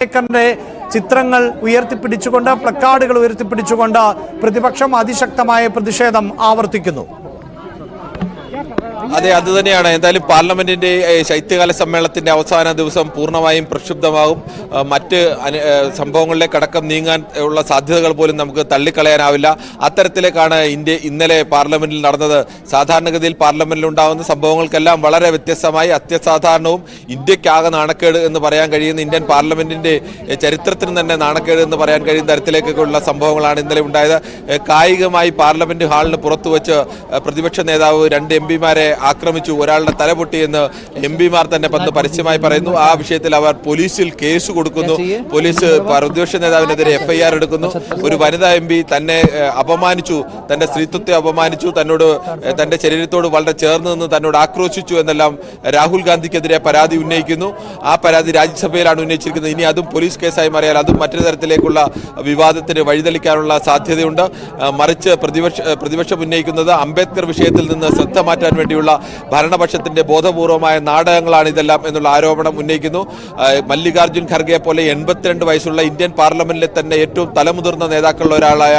ജാവ്ദേക്കറിന്റെ ചിത്രങ്ങൾ ഉയർത്തിപ്പിടിച്ചുകൊണ്ട്, പ്ലക്കാർഡുകൾ ഉയർത്തിപ്പിടിച്ചുകൊണ്ട് പ്രതിപക്ഷം അതിശക്തമായ പ്രതിഷേധം ആവർത്തിക്കുന്നു. അതെ, അത് തന്നെയാണ്. എന്തായാലും പാർലമെന്റിന്റെ ശൈത്യകാല സമ്മേളനത്തിന്റെ അവസാന ദിവസം പൂർണ്ണമായും പ്രക്ഷുബ്ധമാകും. മറ്റ് സംഭവങ്ങളിലേക്ക് അടക്കം നീങ്ങാൻ ഉള്ള സാധ്യതകൾ പോലും നമുക്ക് തള്ളിക്കളയാനാവില്ല. അത്തരത്തിലേക്കാണ് ഇന്നലെ പാർലമെന്റിൽ നടന്നത്. സാധാരണഗതിയിൽ പാർലമെന്റിൽ ഉണ്ടാകുന്ന സംഭവങ്ങൾക്കെല്ലാം വളരെ വ്യത്യസ്തമായി അത്യസാധാരണവും ഇന്ത്യക്കാകെ നാണക്കേട് എന്ന് പറയാൻ കഴിയുന്ന, ഇന്ത്യൻ പാർലമെന്റിന്റെ ചരിത്രത്തിന് തന്നെ നാണക്കേട് എന്ന് പറയാൻ കഴിയുന്ന തരത്തിലേക്കൊക്കെയുള്ള സംഭവങ്ങളാണ് ഇന്നലെ ഉണ്ടായത്. കായികമായി പാർലമെന്റ് ഹാളിന് പുറത്തുവച്ച് പ്രതിപക്ഷ നേതാവ് 2 എംപിമാരെ ആക്രമിച്ചു, ഒരാളുടെ തല പൊട്ടിയെന്ന് എംപിമാർ തന്നെ പരസ്യമായി പറയുന്നു. ആ വിഷയത്തിൽ അവർ പോലീസിൽ കേസ് കൊടുക്കുന്നു. പോലീസ് പ്രതിപക്ഷ നേതാവിനെതിരെ FIR എടുക്കുന്നു. ഒരു വനിതാ MP തന്നെ അപമാനിച്ചു, തന്റെ സ്ത്രീത്വത്തെ അപമാനിച്ചു, തന്റെ ശരീരത്തോട് വളരെ ചേർന്ന് നിന്ന് തന്നോട് ആക്രോശിച്ചു എന്നെല്ലാം രാഹുൽ ഗാന്ധിക്കെതിരെ പരാതി ഉന്നയിക്കുന്നു. ആ പരാതി രാജ്യസഭയിലാണ് ഉന്നയിച്ചിരിക്കുന്നത്. ഇനി അതും പോലീസ് കേസായി മാറിയാൽ അതും മറ്റൊരു തരത്തിലേക്കുള്ള വിവാദത്തിന് വഴിതെളിക്കാനുള്ള സാധ്യതയുണ്ട്. മറിച്ച് പ്രതിപക്ഷം ഉന്നയിക്കുന്നത് അംബേദ്കർ വിഷയത്തിൽ നിന്ന് ശ്രദ്ധ മാറ്റാൻ വേണ്ടിയുള്ള ഭരണപക്ഷത്തിന്റെ ബോധപൂർവമായ നാടകങ്ങളാണ് ഇതെല്ലാം എന്നുള്ള ആരോപണം ഉന്നയിക്കുന്നു. മല്ലികാർജുൻ ഖർഗെ പോലെ 82 വയസ്സുള്ള ഇന്ത്യൻ പാർലമെന്റിലെ തന്നെ ഏറ്റവും തലമുതിർന്ന നേതാക്കളുള്ള ഒരാളായ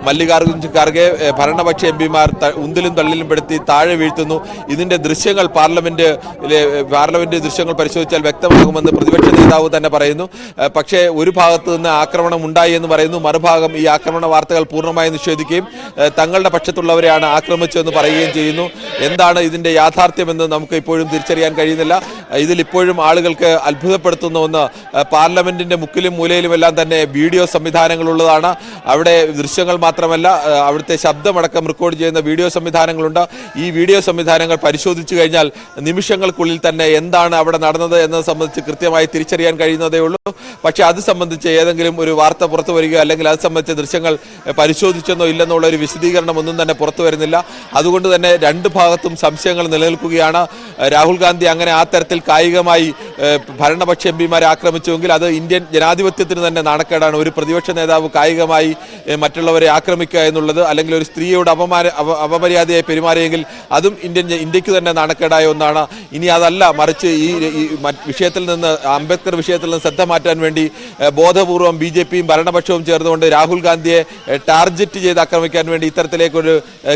മല്ലികാർജുൻ ഖർഗെ ഭരണപക്ഷ എംപിമാർ ഉന്തിലും തള്ളിലും പെടുത്തി താഴെ വീഴ്ത്തുന്നു. ഇതിന്റെ ദൃശ്യങ്ങൾ പാർലമെന്റ് ദൃശ്യങ്ങൾ പരിശോധിച്ചാൽ വ്യക്തമാകുമെന്ന് പ്രതിപക്ഷ നേതാവ് തന്നെ പറയുന്നു. പക്ഷേ ഒരു ഭാഗത്ത് നിന്ന് ആക്രമണം ഉണ്ടായി എന്ന് പറയുന്നു, മറുഭാഗം ഈ ആക്രമണ വാർത്തകൾ പൂർണ്ണമായി നിഷേധിക്കുകയും തങ്ങളുടെ പക്ഷത്തുള്ളവരെയാണ് ആക്രമിച്ചതെന്ന് പറയുകയും ചെയ്യുന്നു. എന്താണ് ഇതിന്റെ യാഥാർത്ഥ്യമെന്ന് നമുക്ക് ഇപ്പോഴും തിരിച്ചറിയാൻ കഴിയുന്നില്ല. ഇതിലിപ്പോഴും ആളുകൾക്ക് അത്ഭുതപ്പെടുത്തുന്ന ഒന്ന്, പാർലമെന്റിന്റെ മുക്കിലും മൂലയിലുമെല്ലാം തന്നെ വീഡിയോ സംവിധാനങ്ങളുള്ളതാണ്. അവിടെ ദൃശ്യങ്ങൾ മാത്രമല്ല, അവിടുത്തെ ശബ്ദമടക്കം റെക്കോർഡ് ചെയ്യുന്ന വീഡിയോ സംവിധാനങ്ങളുണ്ട്. ഈ വീഡിയോ സംവിധാനങ്ങൾ പരിശോധിച്ചു കഴിഞ്ഞാൽ നിമിഷങ്ങൾക്കുള്ളിൽ തന്നെ എന്താണ് അവിടെ നടന്നത് എന്നത് സംബന്ധിച്ച് കൃത്യമായി തിരിച്ചറിയാൻ കഴിയുന്നതേ ഉള്ളൂ. പക്ഷെ അത് സംബന്ധിച്ച് ഏതെങ്കിലും ഒരു വാർത്ത പുറത്തു വരികയോ അല്ലെങ്കിൽ അത് സംബന്ധിച്ച ദൃശ്യങ്ങൾ പരിശോധിച്ചെന്നോ ഇല്ലെന്നുള്ള ഒരു വിശദീകരണം ഒന്നും തന്നെ പുറത്തു വരുന്നില്ല. അതുകൊണ്ട് തന്നെ രണ്ട് ഭാഗത്തും സംശയങ്ങൾ നിലനിൽക്കുകയാണ്. രാഹുൽ ഗാന്ധി അങ്ങനെ ആ തരത്തിൽ കായികമായി ഭരണപക്ഷ എംപിമാരെ ആക്രമിച്ചുവെങ്കിൽ അത് ഇന്ത്യൻ ജനാധിപത്യത്തിന് തന്നെ നാണക്കേടാണ്. ഒരു പ്രതിപക്ഷ നേതാവ് കായികമായി മറ്റുള്ളവരെ ആക്രമിക്കുക എന്നുള്ളത്, അല്ലെങ്കിൽ ഒരു സ്ത്രീയോട് അപമര്യാദയായി പെരുമാറിയെങ്കിൽ അതും ഇന്ത്യക്ക് തന്നെ നാണക്കേടായ ഒന്നാണ്. ഇനി അതല്ല, മറിച്ച് ഈ വിഷയത്തിൽ നിന്ന്, അംബേദ്കർ വിഷയത്തിൽ നിന്ന് ശ്രദ്ധ മാറ്റാൻ വേണ്ടി ബോധപൂർവം BJPയും ഭരണപക്ഷവും ചേർന്നുകൊണ്ട് രാഹുൽ ഗാന്ധിയെ ടാർഗറ്റ് ചെയ്ത് ആക്രമിക്കാൻ വേണ്ടി ഇത്തരത്തിലേക്കൊരു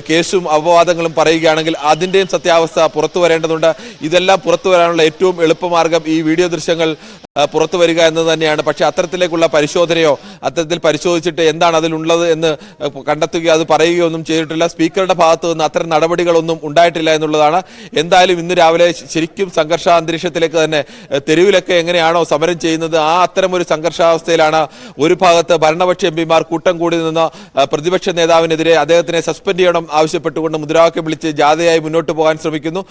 കേസും അപവാദങ്ങളും പറയുകയാണെങ്കിൽ അതിൻ്റെയും സത്യാവസ്ഥ പുറത്തു വരേണ്ടതുണ്ട്. ഇതെല്ലാം പുറത്തു വരാനുള്ള ഏറ്റവും എളുപ്പമാർഗം ഈ വീഡിയോ ദൃശ്യങ്ങൾ പുറത്തു വരിക എന്ന് തന്നെയാണ്. പക്ഷെ അത്തരത്തിലേക്കുള്ള പരിശോധനയോ അത്തരത്തിൽ പരിശോധിച്ചിട്ട് എന്താണ് അതിലുള്ളത് എന്ന് കണ്ടെത്തുകയോ അത് പറയുകയോ ഒന്നും ചെയ്തിട്ടില്ല. സ്പീക്കറുടെ ഭാഗത്തു നിന്ന് അത്തരം നടപടികളൊന്നും ഉണ്ടായിട്ടില്ല എന്നുള്ളതാണ്. എന്തായാലും ഇന്ന് രാവിലെ ശരിക്കും സംഘർഷാന്തരീക്ഷത്തിലേക്ക് തന്നെ, തെരുവിലൊക്കെ എങ്ങനെയാണോ സമരം ചെയ്യുന്നത് ആ അത്തരമൊരു സംഘർഷാവസ്ഥയിലാണ്. ഒരു ഭാഗത്ത് ഭരണപക്ഷ എംപിമാർ കൂട്ടം കൂടി നിന്ന് പ്രതിപക്ഷ നേതാവിനെതിരെ അദ്ദേഹത്തിനെ സസ്പെൻഡ് ചെയ്യണം ആവശ്യപ്പെട്ടുകൊണ്ട് മുദ്രാവാക്യം വിളിച്ച് ജാഥയായി മുന്നോട്ട് പോകാൻ ശ്രമിക്കുന്നു.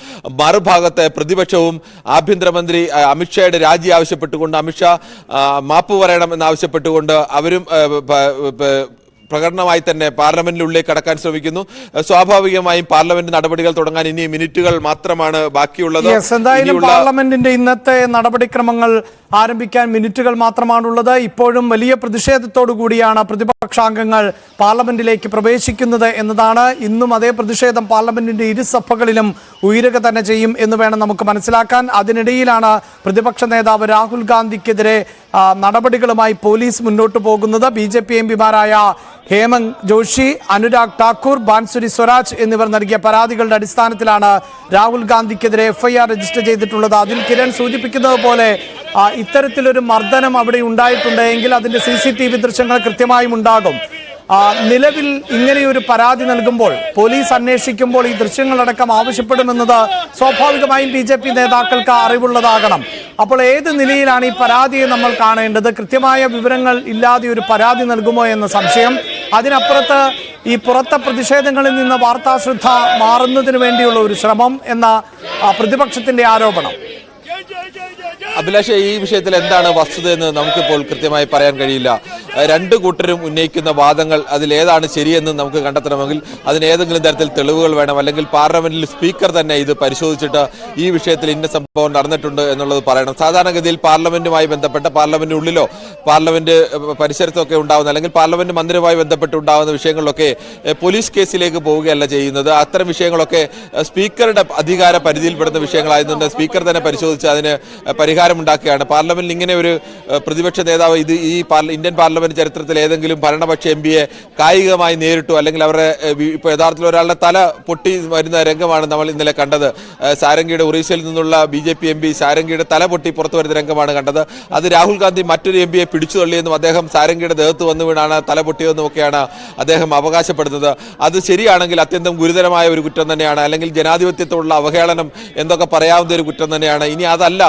മറുഭാഗത്ത് പ്രതിപക്ഷവും ആഭ്യന്തരമന്ത്രി അമിത്ഷായുടെ രാജി ആവശ്യപ്പെട്ടുകൊണ്ട് അമിത്ഷാ മാപ്പ് പറയണം എന്നാവശ്യപ്പെട്ടുകൊണ്ട് അവരും പ്രകടനമായി തന്നെ പാർലമെന്റിനുള്ളിലേക്ക് കടക്കാൻ ശ്രമിക്കുന്നു. സ്വാഭാവികമായും പാർലമെന്റ് നടപടികൾ തുടങ്ങാൻ ഇനി മിനിറ്റുകൾ മാത്രമാണ് ബാക്കിയുള്ളത്. എന്തായാലും പാർലമെന്റിന്റെ ഇന്നത്തെ നടപടിക്രമങ്ങൾ ആരംഭിക്കാൻ മിനിറ്റുകൾ മാത്രമാണുള്ളത്. ഇപ്പോഴും വലിയ പ്രതിഷേധത്തോടു കൂടിയാണ് പ്രതിപക്ഷാംഗങ്ങൾ പാർലമെന്റിലേക്ക് പ്രവേശിക്കുന്നത് എന്നതാണ്. ഇന്നും അതേ പ്രതിഷേധം പാർലമെന്റിന്റെ ഇരുസഭകളിലും ഉയരുക തന്നെ ചെയ്യും എന്ന് വേണം നമുക്ക് മനസ്സിലാക്കാൻ. അതിനിടയിലാണ് പ്രതിപക്ഷ നേതാവ് രാഹുൽ ഗാന്ധിക്കെതിരെ നടപടികളുമായി പോലീസ് മുന്നോട്ട് പോകുന്നത്. BJP എംപിമാരായ ഹേമന്ത് ജോഷി, അനുരാഗ് ഠാക്കൂർ, ബാൻസുരി സ്വരാജ് എന്നിവർ നൽകിയ പരാതികളുടെ അടിസ്ഥാനത്തിലാണ് രാഹുൽ ഗാന്ധിക്കെതിരെ FIR രജിസ്റ്റർ ചെയ്തിട്ടുള്ളത്. അതിൽ കിരൺ സൂചിപ്പിക്കുന്നത് പോലെ ഇത്തരത്തിലൊരു മർദ്ദനം അവിടെ ഉണ്ടായിട്ടുണ്ട് എങ്കിൽ അതിന്റെ CCTV ദൃശ്യങ്ങൾ കൃത്യമായും ഉണ്ടാകും. നിലവിൽ ഇങ്ങനെയൊരു പരാതി നൽകുമ്പോൾ, പോലീസ് അന്വേഷിക്കുമ്പോൾ ഈ ദൃശ്യങ്ങളടക്കം ആവശ്യപ്പെടുമെന്നത് സ്വാഭാവികമായും BJP നേതാക്കൾക്ക് അറിവുള്ളതാകണം. അപ്പോൾ ഏത് നിലയിലാണ് ഈ പരാതിയെ നമ്മൾ കാണേണ്ടത്? കൃത്യമായ വിവരങ്ങൾ ഇല്ലാതെ ഒരു പരാതി നൽകുമോ എന്ന സംശയം. അതിനപ്പുറത്ത് ഈ പുറത്തെ പ്രതിഷേധങ്ങളിൽ നിന്ന് വാർത്താശ്രദ്ധ മാറുന്നതിന് വേണ്ടിയുള്ള ഒരു ശ്രമം എന്ന പ്രതിപക്ഷത്തിന്റെ ആരോപണം. അഭിലാഷ്, ഈ വിഷയത്തിൽ എന്താണ് വസ്തുത എന്ന് നമുക്കിപ്പോൾ കൃത്യമായി പറയാൻ കഴിയില്ല. രണ്ട് കൂട്ടരും ഉന്നയിക്കുന്ന വാദങ്ങൾ അതിലേതാണ് ശരിയെന്ന് നമുക്ക് കണ്ടെത്തണമെങ്കിൽ അതിന് ഏതെങ്കിലും തരത്തിൽ തെളിവുകൾ വേണം, അല്ലെങ്കിൽ പാർലമെന്റിൽ സ്പീക്കർ തന്നെ ഇത് പരിശോധിച്ചിട്ട് ഈ വിഷയത്തിൽ ഇന്ന സംഭവം നടന്നിട്ടുണ്ട് എന്നുള്ളത് പറയണം. സാധാരണഗതിയിൽ പാർലമെന്റുമായി ബന്ധപ്പെട്ട പാർലമെന്റിനുള്ളിലോ പാർലമെന്റ് പരിസരത്തൊക്കെ ഉണ്ടാകുന്ന അല്ലെങ്കിൽ പാർലമെന്റ് മന്ദിരവുമായി ബന്ധപ്പെട്ടുണ്ടാകുന്ന വിഷയങ്ങളിലൊക്കെ പോലീസ് കേസിലേക്ക് പോവുകയല്ല ചെയ്യുന്നത്. അത്തരം വിഷയങ്ങളൊക്കെ സ്പീക്കറുടെ അധികാര പരിധിയിൽപ്പെടുന്ന വിഷയങ്ങളായതുകൊണ്ട് സ്പീക്കർ തന്നെ പരിശോധിച്ച് അതിന് പരിഹാരമുണ്ടാക്കുകയാണ്. പാർലമെന്റിൽ ഇങ്ങനെ ഒരു പ്രതിപക്ഷ നേതാവ് ഇത് ഈ ഇന്ത്യൻ പാർലമെന്റ് ചരിത്രത്തിൽ ഏതെങ്കിലും ഭരണപക്ഷ എം പിയെ കായികമായി നേരിട്ടു അല്ലെങ്കിൽ അവരുടെ ഇപ്പോൾ യഥാർത്ഥത്തിൽ ഒരാളുടെ തല പൊട്ടി വരുന്ന രംഗമാണ് നമ്മൾ ഇന്നലെ കണ്ടത്. സാരംഗിയുടെ ഒറീസയിൽ നിന്നുള്ള BJP MP സാരംഗിയുടെ തല പൊട്ടി പുറത്തു വരുന്ന രംഗമാണ് കണ്ടത്. അത് രാഹുൽ ഗാന്ധി മറ്റൊരു MP യെ പിടിച്ചു തള്ളിയെന്നും അദ്ദേഹം സാരംഗിയുടെ ദേഹത്ത് വന്നു വീണാണ് തല പൊട്ടിയതെന്നും ഒക്കെയാണ് അദ്ദേഹം അവകാശപ്പെടുന്നത്. അത് ശരിയാണെങ്കിൽ അത്യന്തം ഗുരുതരമായ ഒരു കുറ്റം തന്നെയാണ്, അല്ലെങ്കിൽ ജനാധിപത്യത്തോടുള്ള അവഹേളനം എന്തൊക്കെ പറയാവുന്ന ഒരു കുറ്റം തന്നെയാണ്. ഇനി അതല്ല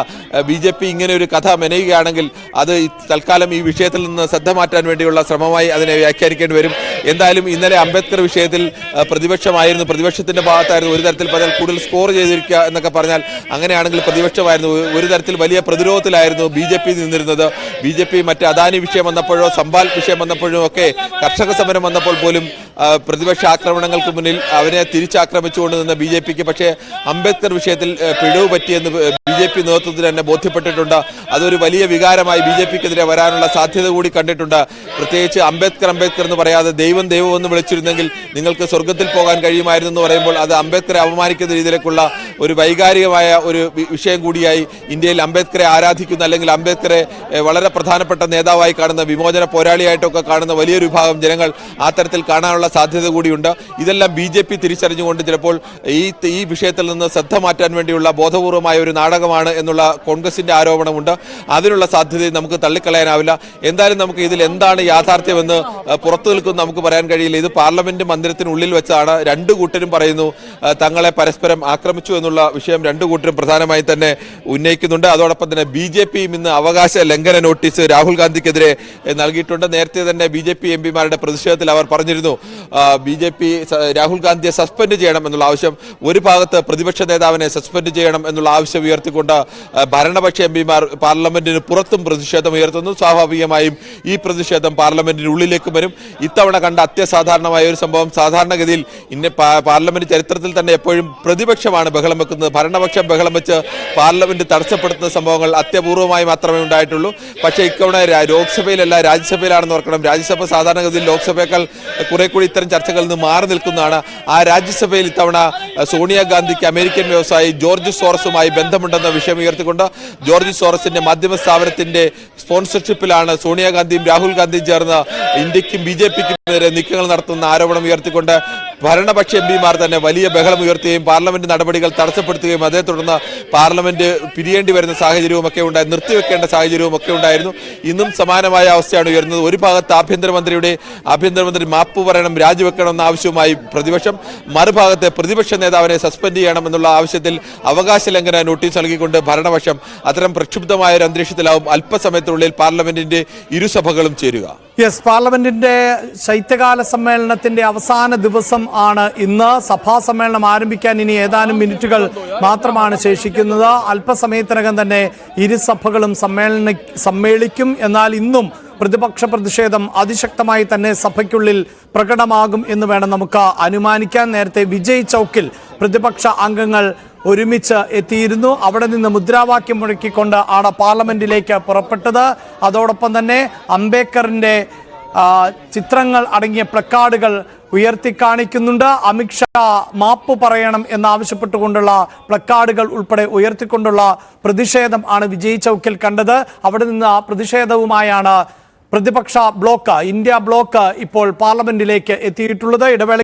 BJP ഇങ്ങനെ ഒരു കഥ മെനയുകയാണെങ്കിൽ അത് തൽക്കാലം ഈ വിഷയത്തിൽ നിന്ന് ശ്രദ്ധ മാറ്റാൻ വേണ്ടിയുള്ള ശ്രമമായി അതിനെ വ്യാഖ്യാനിക്കേണ്ടി വരും. എന്തായാലും ഇന്നലെ അംബേദ്കർ വിഷയത്തിൽ പ്രതിപക്ഷമായിരുന്നു, പ്രതിപക്ഷത്തിന്റെ ഭാഗത്തായിരുന്നു. ഒരു തരത്തിൽ പറഞ്ഞാൽ കൂടുതൽ സ്കോർ ചെയ്തിരിക്കുക എന്നൊക്കെ പറഞ്ഞാൽ അങ്ങനെയാണെങ്കിൽ പ്രതിപക്ഷമായിരുന്നു. ഒരു തരത്തിൽ വലിയ പ്രതിരോധത്തിലായിരുന്നു BJP നിന്നിരുന്നത്. BJP മറ്റ് അദാനി വിഷയം വന്നപ്പോഴോ സംബാൽ വിഷയം വന്നപ്പോഴോ ഒക്കെ കർഷക സമരം വന്നപ്പോൾ പോലും പ്രതിപക്ഷ ആക്രമണങ്ങൾക്ക് മുന്നിൽ അവരെ തിരിച്ചാക്രമിച്ചുകൊണ്ട് നിന്ന BJPക്ക് പക്ഷേ അംബേദ്കർ വിഷയത്തിൽ പിഴവ് പറ്റിയെന്ന് BJP നേതൃത്വത്തിന് തന്നെ ബോധ്യപ്പെട്ടിട്ടുണ്ട്. അതൊരു വലിയ വികാരമായി BJPക്കെതിരെ വരാനുള്ള സാധ്യത കൂടി കണ്ടിട്ടുണ്ട്. പ്രത്യേകിച്ച് അംബേദ്കർ എന്ന് പറയാതെ ദൈവം എന്ന് വിളിച്ചിരുന്നെങ്കിൽ നിങ്ങൾക്ക് സ്വർഗത്തിൽ പോകാൻ കഴിയുമായിരുന്നു എന്ന് പറയുമ്പോൾ അത് അംബേദ്കറെ അപമാനിക്കുന്ന രീതിയിലേക്കുള്ള ഒരു വൈകാരികമായ ഒരു വിഷയം കൂടിയായി ഇന്ത്യയിൽ അംബേദ്കറെ ആരാധിക്കുന്ന അല്ലെങ്കിൽ അംബേദ്കറെ വളരെ പ്രധാനപ്പെട്ട നേതാവായി കാണുന്ന വിമോചന പോരാളിയായിട്ടൊക്കെ കാണുന്ന വലിയൊരു വിഭാഗം ജനങ്ങൾ ആ തരത്തിൽ കാണാനുള്ള സാധ്യത കൂടിയുണ്ട്. ഇതെല്ലാം BJP തിരിച്ചറിഞ്ഞുകൊണ്ട് ചിലപ്പോൾ ഈ വിഷയത്തിൽ നിന്ന് ശ്രദ്ധ മാറ്റാൻ വേണ്ടിയുള്ള ബോധപൂർവമായ ഒരു നാടകമാണ് എന്നുള്ള കോൺഗ്രസിന്റെ ആരോപണമുണ്ട്. അതിനുള്ള സാധ്യത നമുക്ക് തള്ളിക്കളയാനാവില്ല. എന്തായാലും നമുക്ക് ഇതിൽ എന്താണ് യാഥാർത്ഥ്യമെന്ന് പുറത്തു നിൽക്കുന്ന നമുക്ക് പറയാൻ കഴിയില്ല. ഇത് പാർലമെന്റ് മന്ദിരത്തിനുള്ളിൽ വെച്ചാണ്. രണ്ടു കൂട്ടരും പറയുന്നു തങ്ങളെ പരസ്പരം ആക്രമിച്ചു എന്നുള്ള വിഷയം രണ്ടു കൂട്ടരും പ്രധാനമായി തന്നെ ഉന്നയിക്കുന്നുണ്ട്. അതോടൊപ്പം തന്നെ BJPയും ഇന്ന് അവകാശ ലംഘന നോട്ടീസ് രാഹുൽ ഗാന്ധിക്കെതിരെ നൽകിയിട്ടുണ്ട്. നേരത്തെ തന്നെ BJP MPമാരുടെ പ്രതിഷേധത്തിൽ അവർ പറഞ്ഞിരുന്നു BJP രാഹുൽ ഗാന്ധിയെ സസ്പെൻഡ് ചെയ്യണം എന്നുള്ള ആവശ്യം. ഒരു ഭാഗത്ത് പ്രതിപക്ഷ നേതാവിനെ സസ്പെൻഡ് ചെയ്യണം എന്നുള്ള ആവശ്യം ഉയർത്തിക്കൊണ്ട് ഭരണപക്ഷ MPമാർ പാർലമെന്റിന് പുറത്തും പ്രതിഷേധം ഉയർത്തുന്നു. സ്വാഭാവികമായും ഈ പ്രതിഷേധം പാർലമെന്റിനുള്ളിലേക്ക് വരും. ഇത്തവണ കണ്ട അത്യസാധാരണമായ ഒരു സംഭവം. സാധാരണഗതിയിൽ പാർലമെന്റ് ചരിത്രത്തിൽ തന്നെ എപ്പോഴും പ്രതിപക്ഷമാണ് ബഹളം വെക്കുന്നത്. ഭരണപക്ഷം ബഹളം വെച്ച് പാർലമെന്റ് തടസ്സപ്പെടുത്തുന്ന സംഭവങ്ങൾ അത്യപൂർവമായി മാത്രമേ ഉണ്ടായിട്ടുള്ളൂ. പക്ഷേ ഇത്തവണ ലോക്സഭയിലല്ല രാജ്യസഭയിലാണെന്ന് ഓർക്കണം. രാജ്യസഭ സാധാരണഗതിയിൽ ലോക്സഭയേക്കാൾ കുറെ കൂടി ഇത്തരം ചർച്ചകളിൽ നിന്ന് മാറി നിൽക്കുന്നതാണ്. ആ രാജ്യസഭയിൽ ഇത്തവണ സോണിയാഗാന്ധിക്ക് അമേരിക്കൻ വ്യവസായി ജോർജ് സോറസുമായി ബന്ധമുണ്ടെന്ന വിഷയം ഉയർത്തിക്കൊണ്ട് ജോർജ് സോറസിന്റെ മാധ്യമ സ്ഥാപനത്തിന്റെ സ്പോൺസർഷിപ്പിലാണ് സോണിയാഗാന്ധിയും രാഹുൽ ഗാന്ധിയും ചേർന്ന് ഇന്ത്യക്കും BJPക്കും നേരെ നീക്കങ്ങൾ നടത്തുന്ന ആരോപണം ഉയർത്തിക്കൊണ്ട് ഭരണപക്ഷ MPമാർ തന്നെ വലിയ ബഹളം ഉയർത്തുകയും പാർലമെന്റ് നടപടികൾ തടസ്സപ്പെടുത്തുകയും അതേ തുടർന്ന് പാർലമെന്റ് പിരിയേണ്ടി വരുന്ന സാഹചര്യവും ഒക്കെ ഉണ്ടായി, നിർത്തിവെക്കേണ്ട സാഹചര്യവും ഒക്കെ ഉണ്ടായിരുന്നു. ഇന്നും സമാനമായ അവസ്ഥയാണ് ഉയർന്നത്. ഒരു ഭാഗത്ത് ആഭ്യന്തരമന്ത്രി മാപ്പ് പറയണം, രാജിവെക്കണം എന്ന ആവശ്യവുമായി പ്രതിപക്ഷം, മറുഭാഗത്ത് പ്രതിപക്ഷ നേതാവിനെ സസ്പെൻഡ് ചെയ്യണം എന്നുള്ള ആവശ്യത്തിൽ അവകാശ ലംഘന നോട്ടീസ് നൽകിക്കൊണ്ട് ഭരണപക്ഷം. അത്തരം പ്രക്ഷുബ്ധമായ ഒരു അന്തരീക്ഷത്തിലാവും അല്പസമയത്തിനുള്ളിൽ പാർലമെന്റിന്റെ ഇരുസഭകളും ചേരുക. പാർലമെന്റിന്റെ ശൈത്യകാല സമ്മേളനത്തിന്റെ അവസാന ദിവസം ആണ് ഇന്ന്. സഭാ സമ്മേളനം ആരംഭിക്കാൻ ഇനി ഏതാനും മിനിറ്റുകൾ മാത്രമാണ് ശേഷിക്കുന്നത്. അല്പസമയത്തിനകം തന്നെ ഇരുസഭകളും സമ്മേളിക്കും. എന്നാൽ ഇന്നും പ്രതിപക്ഷ പ്രതിഷേധം അതിശക്തമായി തന്നെ സഭയ്ക്കുള്ളിൽ പ്രകടമാകും എന്ന് വേണം നമുക്ക് അനുമാനിക്കാൻ. നേരത്തെ വിജയ് ചൗക്കിൽ പ്രതിപക്ഷ അംഗങ്ങൾ ഒരുമിച്ച് എത്തിയിരുന്നു. അവിടെ നിന്ന് മുദ്രാവാക്യം മുഴക്കിക്കൊണ്ട് ആണ് പാർലമെന്റിലേക്ക് പുറപ്പെട്ടത്. അതോടൊപ്പം തന്നെ അംബേദ്കറിന്റെ ചിത്രങ്ങൾ അടങ്ങിയ പ്ലക്കാർഡുകൾ ഉയർത്തിക്കാണിക്കുന്നുണ്ട്. അമിത്ഷാ മാപ്പ് പറയണം എന്നാവശ്യപ്പെട്ടുകൊണ്ടുള്ള പ്ലക്കാർഡുകൾ ഉൾപ്പെടെ ഉയർത്തിക്കൊണ്ടുള്ള പ്രതിഷേധം ആണ് വിജയ് ചൗക്കിൽ കണ്ടത്. അവിടെ നിന്ന് പ്രതിഷേധവുമായാണ് പ്രതിപക്ഷ ബ്ലോക്ക്, ഇന്ത്യ ബ്ലോക്ക് ഇപ്പോൾ പാർലമെന്റിലേക്ക് എത്തിയിട്ടുള്ളത്. ഇടവേള